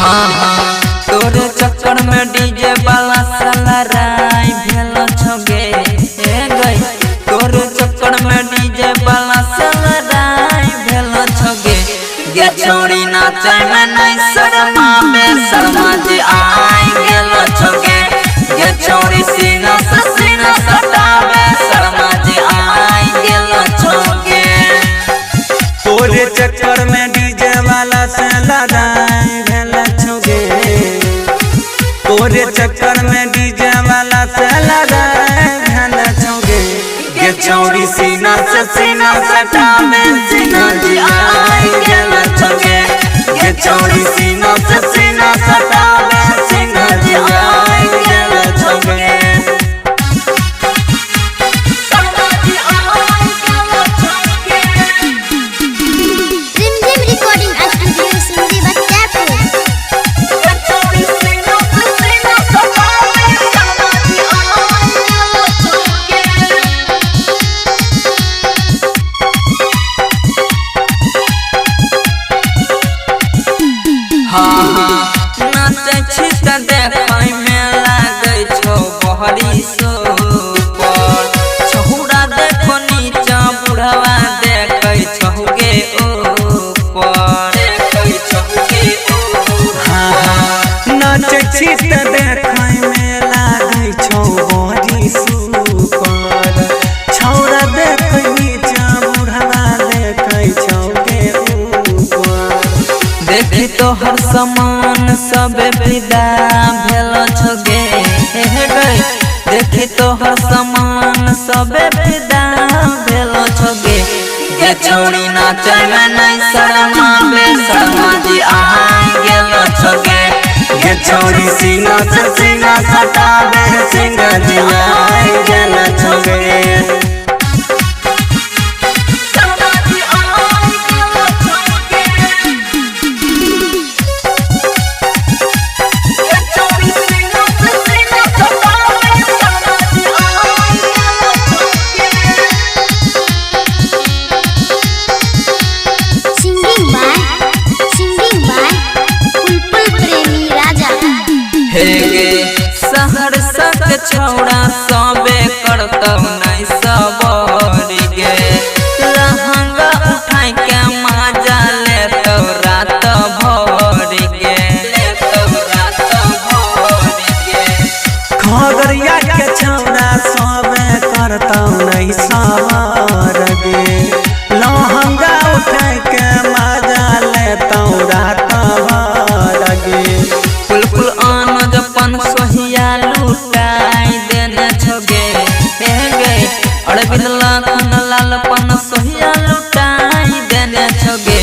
हाँ हाँ तोरे चक्कर में डीजे वाला साला राय भेल छगे गई। तोरे चक्कर में डीजे वाला साला राय भेल छगे। गे छोड़ी नाचे में नहीं शर्मा बे शर्मा जी आई गेल छगे। गे छोड़ी सीना से सीना सटावे शर्मा जी आई गेल छगे। तोरे चक्कर में डीजे वाला साला राय भेल छगे। तोरे चक्कर में डीजे वाला साला राय भेल छगे। गे छोड़ी सीना से सीना सटावे सीना जी आई गेल छगे। गे छोड़ी सीना से सीना सटावे सीना जी आई गेल छगे। रिमझिम रिकॉर्डिंग स्टूडियो सिंधी बख्तियारपुर। हाँ हाँ नाचे छी त देखै में लागै छौ बहरी सोपर। छहुरा देखो नीचा बुढ़वा देखै छहुगे ऊपर देखै छहुगे ऊपर। हाँ हाँ नाचे छी त देखै में लागै छौ बड़ी सुपर। छौरा देखै नीचा बुढ़वा देखै छौ के ऊपर। देखी तो हर समान सब विदा भेल छगे गई। देखी तो हर समान सब विदा भेल छगे। गे छोड़ी नाचे में नहीं शर्मा बे शर्मा जी आई गेल छगे। गे छोड़ी सीना से सीना सटावे सिंह जी आई गेल छगे। सिंगिंग बाय बुलबुल प्रेमी राजा। हे गे सहरसा के छौड़ा सबे करतौ नहीं सबरी गे। लहंगा उठाई के मजा लेतौ रात भरी गे लेतौ रात भरी गे। खगड़िया के छौड़ा सबे करतौ नहीं सवार गे। लहंगा उठाई के मजा लेतौ रात भर गे। फुल आनज अपन सोहिया लुटाई देने छगे गे। अरविंद लाखन लालपन सोहिया लुटाई देने छगे।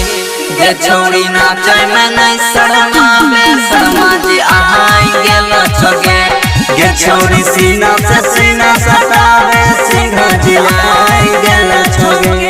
गे छोड़ी नाचे में नहीं शर्मा बे शर्मा जी आई गेल छगे। गे छोड़ी सीना से सीना सटावे सिंह जी आई गेल छगे।